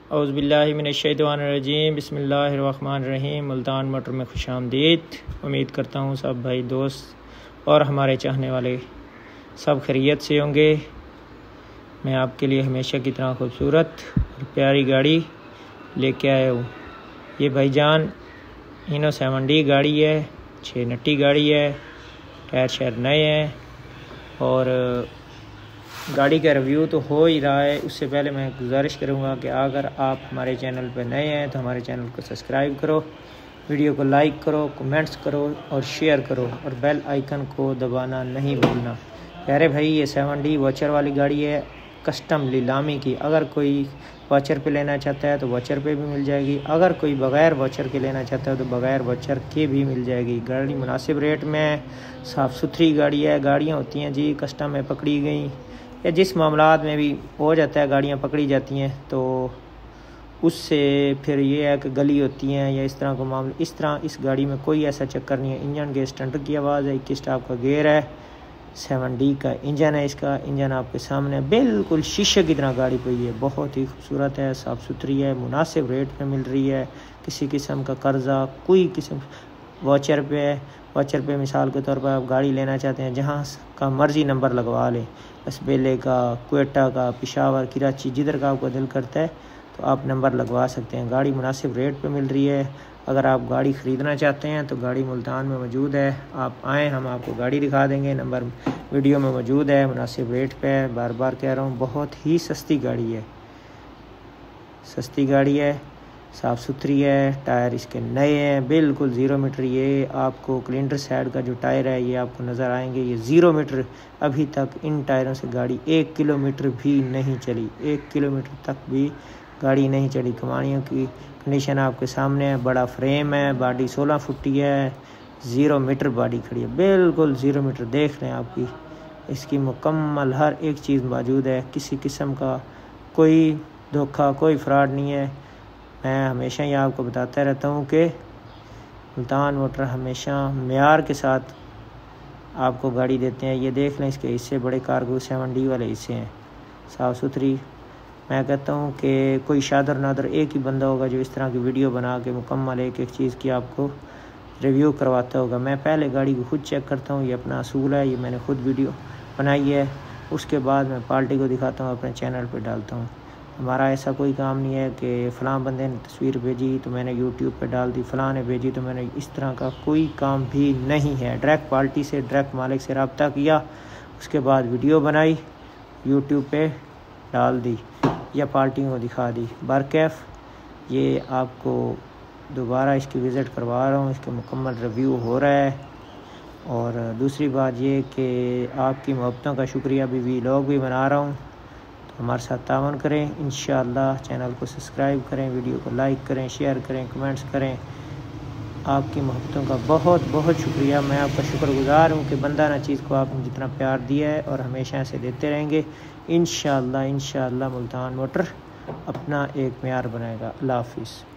औज़ुबिल्लाहिमिनश्शैतानिर्रजीम बिस्मिल्लाहिर्रहमानिर्रहीम। मुल्तान मोटर में खुशामदीद। उम्मीद करता हूँ सब भाई दोस्त और हमारे चाहने वाले सब खैरियत से होंगे। मैं आपके लिए हमेशा की तरह खूबसूरत और प्यारी गाड़ी लेके आया हूँ। ये भाईजान इनो 7D गाड़ी है, 6 नट्टी गाड़ी है, टायर शायर नए हैं और गाड़ी का रिव्यू तो हो ही रहा है। उससे पहले मैं गुजारिश करूंगा कि अगर आप हमारे चैनल पर नए हैं तो हमारे चैनल को सब्सक्राइब करो, वीडियो को लाइक करो, कमेंट्स करो और शेयर करो और बेल आइकन को दबाना नहीं भूलना। प्यारे भाई, ये 7D वॉचर वाली गाड़ी है, कस्टम नीलामी की। अगर कोई वॉचर पे लेना चाहता है तो वॉचर पे भी मिल जाएगी, अगर कोई बग़ैर वॉचर के लेना चाहता है तो बग़ैर वॉचर के भी मिल जाएगी। गाड़ी मुनासिब रेट में, साफ़ सुथरी गाड़ी है। गाड़ियाँ होती हैं जी कस्टम में पकड़ी गई या जिस मामलात में भी हो जाता है गाड़ियाँ पकड़ी जाती हैं तो उससे फिर ये है कि गली होती हैं या इस तरह का मामला। इस तरह इस गाड़ी में कोई ऐसा चक्कर नहीं है। इंजन के स्टंटर की आवाज़ है, 21 स्टॉप का गेयर है, 7D का इंजन है। इसका इंजन आपके सामने बिल्कुल शीशे की तरह गाड़ी पई है, बहुत ही खूबसूरत है, साफ़ सुथरी है, मुनासिब रेट में मिल रही है। किसी किस्म का कर्जा कोई किस्म वॉचर पे है। वॉचर पे मिसाल के तौर पर आप गाड़ी लेना चाहते हैं, जहाँ का मर्ज़ी नंबर लगवा लें, असबेले का, क्वेटा का, पेशावर, कराची, जिधर का आपका दिल करता है तो आप नंबर लगवा सकते हैं। गाड़ी मुनासिब रेट पे मिल रही है। अगर आप गाड़ी ख़रीदना चाहते हैं तो गाड़ी मुल्तान में मौजूद है, आप आएँ, हम आपको गाड़ी दिखा देंगे। नंबर वीडियो में मौजूद है, मुनासिब रेट पे है। बार बार कह रहा हूँ, बहुत ही सस्ती गाड़ी है, सस्ती गाड़ी है, साफ़ सुथरी है। टायर इसके नए हैं, बिल्कुल 0 मीटर। ये आपको क्लिंटर साइड का जो टायर है ये आपको नज़र आएंगे, ये 0 मीटर। अभी तक इन टायरों से गाड़ी 1 किलोमीटर भी नहीं चली, 1 किलोमीटर तक भी गाड़ी नहीं चली। कमानियों की कंडीशन आपके सामने है। बड़ा फ्रेम है, बॉडी 16 फुटी है, 0 मीटर बॉडी खड़ी है, बिल्कुल 0 मीटर। देख लें, आपकी इसकी मुकम्मल हर एक चीज़ मौजूद है। किसी किस्म का कोई धोखा, कोई फ्रॉड नहीं है। मैं हमेशा ही आपको बताता रहता हूँ कि मुल्तान मोटर हमेशा मेयार के साथ आपको गाड़ी देते हैं। ये देख लें, इसके हिस्से बड़े कारगो 7D वाले हिस्से हैं, साफ़ सुथरी। मैं कहता हूँ कि कोई शादर नादर एक ही बंदा होगा जो इस तरह की वीडियो बना के मुकम्मल एक एक चीज़ की आपको रिव्यू करवाता होगा। मैं पहले गाड़ी को खुद चेक करता हूँ, ये अपना असूल है, ये मैंने खुद वीडियो बनाई है। उसके बाद मैं पार्टी को दिखाता हूँ, अपने चैनल पर डालता हूँ। हमारा ऐसा कोई काम नहीं है कि फ़लाँ बंदे ने तस्वीर भेजी तो मैंने यूट्यूब पे डाल दी, फ़लाँ ने भेजी तो मैंने, इस तरह का कोई काम भी नहीं है। डायरेक्ट पार्टी से, डायरेक्ट मालिक से रब्ता किया, उसके बाद वीडियो बनाई, यूट्यूब पे डाल दी या पार्टियों को दिखा दी। बरकैफ ये आपको दोबारा इसकी विज़िट करवा रहा हूँ, इसके मुकम्मल रिव्यू हो रहा है। और दूसरी बात ये कि आपकी मोहब्बतों का शुक्रिया भी व्लॉग भी बना रहा हूँ, हमारे साथ तावन करें इंशाअल्लाह। चैनल को सब्सक्राइब करें, वीडियो को लाइक करें, शेयर करें, कमेंट्स करें। आपकी मोहब्बतों का बहुत बहुत शुक्रिया। मैं आपका शुक्रगुज़ार हूँ कि बंदा ना चीज़ को आपने जितना प्यार दिया है और हमेशा ऐसे देते रहेंगे इंशाअल्लाह। इंशाअल्लाह मुल्तान मोटर अपना एक मेयार बनाएगा। अल्लाह हाफिज़।